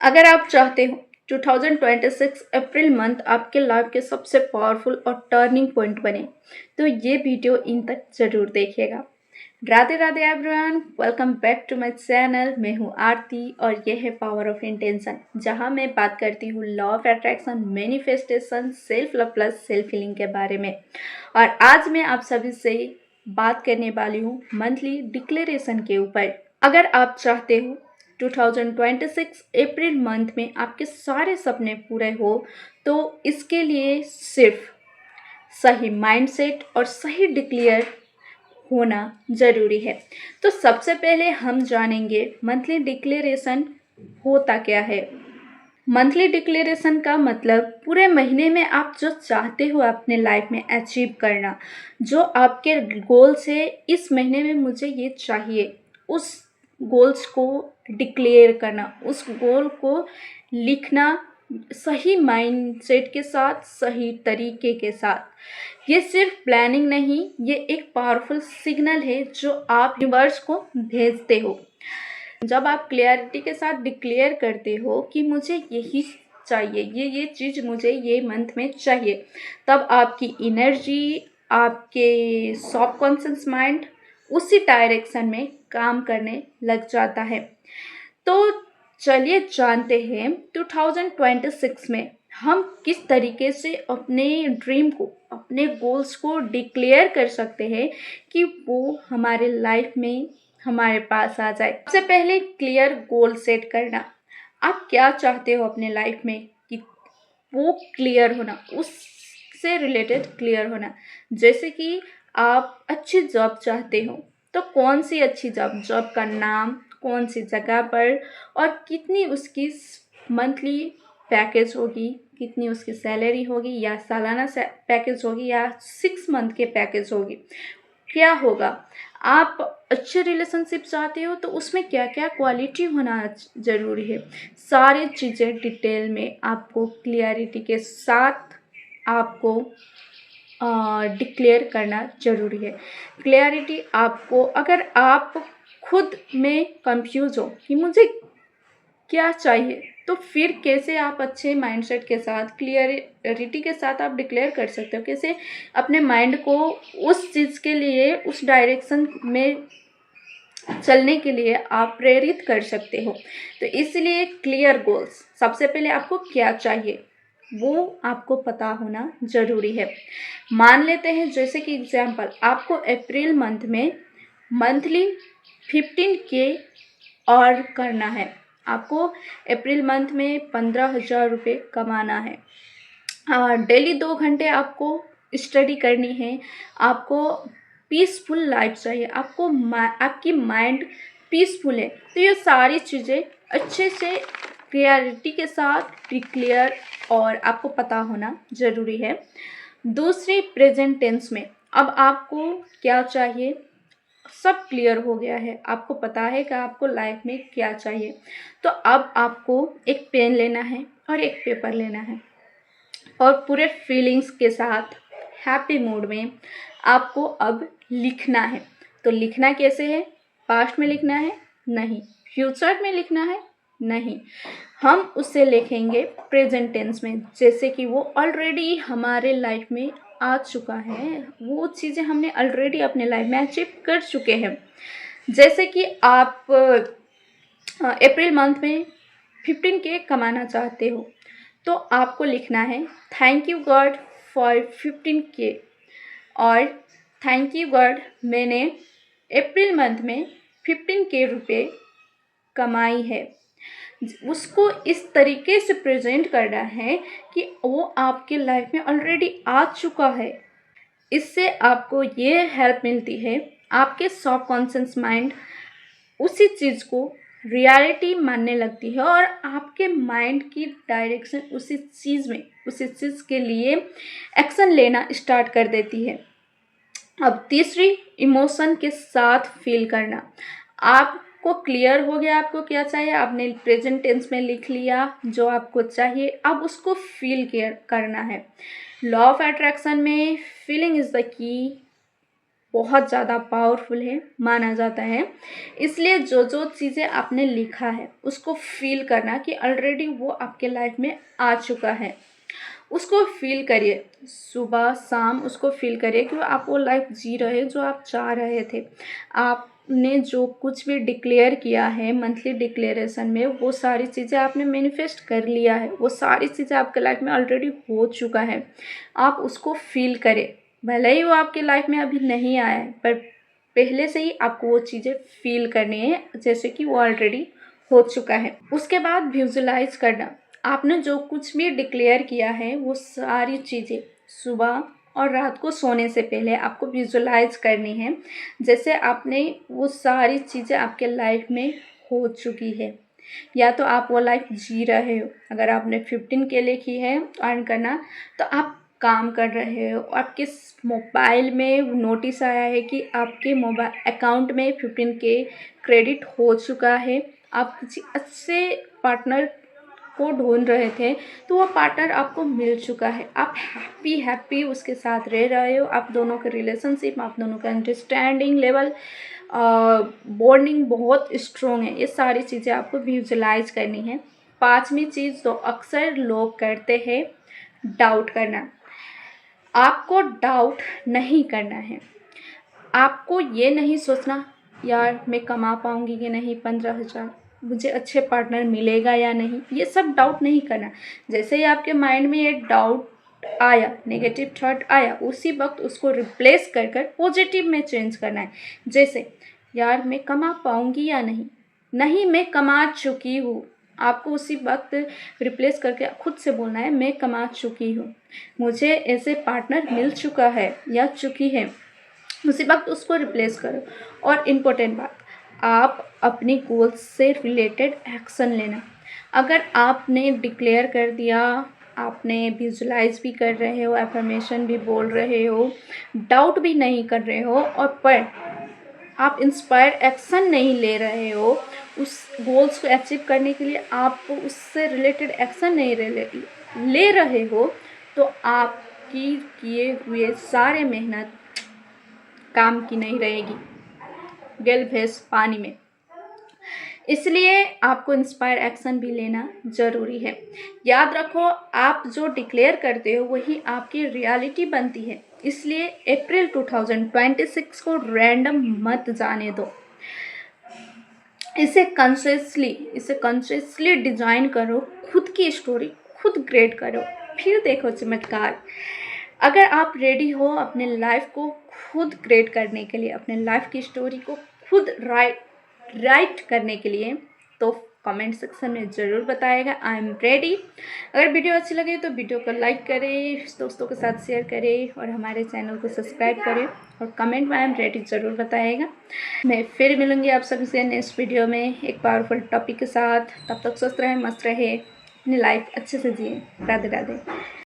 अगर आप चाहते हो 2026 अप्रैल मंथ आपके लाइफ के सबसे पावरफुल और टर्निंग पॉइंट बने, तो ये वीडियो इन तक जरूर देखिएगा। Radhe Radhe everyone, welcome back to my channel. मैं हूँ आरती और ये है पावर ऑफ इंटेंशन, जहाँ मैं बात करती हूँ law of attraction, manifestation, self love plus self healing के बारे में। और आज मैं आप सभी से बात करने वाली हूँ मंथली डिक्लेरेशन के ऊपर। अगर आप चाहते हो 2026 अप्रैल मंथ में आपके सारे सपने पूरे हो, तो इसके लिए सिर्फ सही माइंडसेट और सही डिक्लेयर होना ज़रूरी है। तो सबसे पहले हम जानेंगे मंथली डिक्लेरेशन होता क्या है। मंथली डिक्लेरेशन का मतलब पूरे महीने में आप जो चाहते हो अपने लाइफ में अचीव करना, जो आपके गोल्स है, इस महीने में मुझे ये चाहिए, उस गोल्स को डिक्लेयर करना, उस गोल को लिखना सही माइंडसेट के साथ, सही तरीके के साथ। ये सिर्फ प्लानिंग नहीं, ये एक पावरफुल सिग्नल है जो आप यूनिवर्स को भेजते हो। जब आप क्लियरिटी के साथ डिक्लेयर करते हो कि मुझे यही चाहिए, ये चीज़ मुझे ये मंथ में चाहिए, तब आपकी एनर्जी, आपके सबकॉन्शियस माइंड उसी डायरेक्शन में काम करने लग जाता है। तो चलिए जानते हैं 2026 में हम किस तरीके से अपने ड्रीम को, अपने गोल्स को डिक्लेयर कर सकते हैं कि वो हमारे लाइफ में हमारे पास आ जाए। सबसे पहले क्लियर गोल सेट करना। आप क्या चाहते हो अपने लाइफ में, कि वो क्लियर होना, उससे रिलेटेड क्लियर होना। जैसे कि आप अच्छी जॉब चाहते हो, तो कौन सी अच्छी जॉब, जॉब का नाम, कौन सी जगह पर, और कितनी उसकी मंथली पैकेज होगी, कितनी उसकी सैलरी होगी, या सालाना पैकेज होगी, या 6 मंथ के पैकेज होगी, क्या होगा। आप अच्छे रिलेशनशिप चाहते हो, तो उसमें क्या क्या क्वालिटी होना ज़रूरी है। सारी चीज़ें डिटेल में आपको क्लियरिटी के साथ आपको डिक्लेयर करना ज़रूरी है। क्लियरिटी आपको, अगर आप खुद में कंफ्यूज हो कि मुझे क्या चाहिए, तो फिर कैसे आप अच्छे माइंडसेट के साथ, क्लियरिटी के साथ आप डिक्लेयर कर सकते हो, कैसे अपने माइंड को उस चीज़ के लिए, उस डायरेक्शन में चलने के लिए आप प्रेरित कर सकते हो। तो इसलिए क्लियर गोल्स, सबसे पहले आपको क्या चाहिए वो आपको पता होना ज़रूरी है। मान लेते हैं, जैसे कि एग्जांपल, आपको अप्रैल मंथ में मंथली 15K और करना है। आपको अप्रैल मंथ में 15,000 रुपये कमाना है। डेली 2 घंटे आपको स्टडी करनी है। आपको पीसफुल लाइफ चाहिए, आपको आपकी माइंड पीसफुल है। तो ये सारी चीज़ें अच्छे से क्लियरिटी के साथ क्लियर और आपको पता होना ज़रूरी है। दूसरी, प्रेजेंट टेंस में अब आपको क्या चाहिए, सब क्लियर हो गया है, आपको पता है कि आपको लाइफ में क्या चाहिए। तो अब आपको एक पेन लेना है और एक पेपर लेना है, और पूरे फीलिंग्स के साथ हैप्पी मूड में आपको अब लिखना है। तो लिखना कैसे है, पास्ट में लिखना है नहीं, फ्यूचर में लिखना है नहीं, हम उससे लिखेंगे प्रेजेंट टेंस में, जैसे कि वो ऑलरेडी हमारे लाइफ में आ चुका है, वो चीज़ें हमने ऑलरेडी अपने लाइफ में अचीव कर चुके हैं। जैसे कि आप अप्रैल मंथ में 15K कमाना चाहते हो, तो आपको लिखना है thank you God for 15K, और थैंक यू गॉड मैंने अप्रैल मंथ में 15K रुपये कमाई है। उसको इस तरीके से प्रेजेंट करना है कि वो आपके लाइफ में ऑलरेडी आ चुका है। इससे आपको ये हेल्प मिलती है, आपके सबकॉन्शियस माइंड उसी चीज़ को रियलिटी मानने लगती है, और आपके माइंड की डायरेक्शन उसी चीज़ में, उसी चीज़ के लिए एक्शन लेना स्टार्ट कर देती है। अब तीसरी, इमोशन के साथ फील करना। आपको क्लियर हो गया आपको क्या चाहिए, आपने प्रेजेंट टेंस में लिख लिया जो आपको चाहिए, अब उसको फील करना है। लॉ ऑफ अट्रैक्शन में फीलिंग इज द की बहुत ज़्यादा पावरफुल है माना जाता है। इसलिए जो जो चीज़ें आपने लिखा है उसको फील करना कि ऑलरेडी वो आपके लाइफ में आ चुका है। उसको फील करिए, सुबह शाम उसको फील करिए कि आप वो लाइफ जी रहे जो आप चाह रहे थे। आपने जो कुछ भी डिक्लेयर किया है मंथली डिक्लेरेशन में, वो सारी चीज़ें आपने मैनिफेस्ट कर लिया है, वो सारी चीज़ें आपके लाइफ में ऑलरेडी हो चुका है। आप उसको फील करें, भले ही वो आपके लाइफ में अभी नहीं आया है, पर पहले से ही आपको वो चीज़ें फील करनी है जैसे कि वो ऑलरेडी हो चुका है। उसके बाद विजुलाइज करना, आपने जो कुछ भी डिक्लेयर किया है वो सारी चीज़ें सुबह और रात को सोने से पहले आपको विजुलाइज करनी है जैसे आपने वो सारी चीज़ें आपके लाइफ में हो चुकी है, या तो आप वो लाइफ जी रहे हो। अगर आपने 15 के लिए की है अर्न करना, तो आप काम कर रहे हो, आपके मोबाइल में नोटिस आया है कि आपके मोबाइल अकाउंट में 15 के क्रेडिट हो चुका है, आप किसी अच्छे पार्टनर को ढूंढ रहे थे तो वो पार्टनर आपको मिल चुका है, आप हैप्पी उसके साथ रह रहे हो, आप दोनों का रिलेशनशिप, आप दोनों का अंडरस्टैंडिंग लेवल, बॉन्डिंग बहुत स्ट्रॉन्ग है। ये सारी चीज़ें आपको विजुलाइज करनी है। 5वीं चीज़ जो अक्सर लोग करते हैं, डाउट करना। आपको डाउट नहीं करना है। आपको ये नहीं सोचना यार मैं कमा पाऊँगी कि नहीं 15,000, मुझे अच्छे पार्टनर मिलेगा या नहीं, ये सब डाउट नहीं करना। जैसे ही आपके माइंड में ये डाउट आया, नेगेटिव थॉट आया, उसी वक्त उसको रिप्लेस कर कर पॉजिटिव में चेंज करना है। जैसे यार मैं कमा पाऊँगी या नहीं, नहीं मैं कमा चुकी हूँ। आपको उसी वक्त रिप्लेस करके खुद से बोलना है मैं कमा चुकी हूँ, मुझे ऐसे पार्टनर मिल चुका है या चुकी है, उसी वक्त उसको रिप्लेस करो। और इम्पोर्टेंट बात, आप अपनी गोल्स से रिलेटेड एक्शन लेना। अगर आपने डिक्लेयर कर दिया, आपने विजुलाइज भी कर रहे हो, एफर्मेशन भी बोल रहे हो, डाउट भी नहीं कर रहे हो, और पर आप इंस्पायर एक्शन नहीं ले रहे हो, उस गोल्स को अचीव करने के लिए आप उससे रिलेटेड एक्शन नहीं ले रहे हो, तो आपकी किए हुए सारे मेहनत काम की नहीं रहेगी, गेल भैंस पानी में। इसलिए आपको इंस्पायर एक्शन भी लेना ज़रूरी है। याद रखो, आप जो डिक्लेयर करते हो वही आपकी रियलिटी बनती है। इसलिए अप्रैल 2026 को रैंडम मत जाने दो, इसे कॉन्शियसली डिज़ाइन करो, खुद की स्टोरी खुद क्रिएट करो, फिर देखो चमत्कार। अगर आप रेडी हो अपने लाइफ को खुद क्रिएट करने के लिए, अपने लाइफ की स्टोरी को खुद राइट करने के लिए, तो कमेंट सेक्शन में ज़रूर बताएगा आई एम रेडी। अगर वीडियो अच्छी लगे तो वीडियो को लाइक करें, दोस्तों के साथ शेयर करें, और हमारे चैनल को सब्सक्राइब करें, और कमेंट में आई एम रेडी ज़रूर बताएगा। मैं फिर मिलूँगी आप सभी से नेक्स्ट वीडियो में एक पावरफुल टॉपिक के साथ। तब तक स्वस्थ रहें, मस्त रहे, अपनी लाइफ अच्छे से जिए। राधे राधे।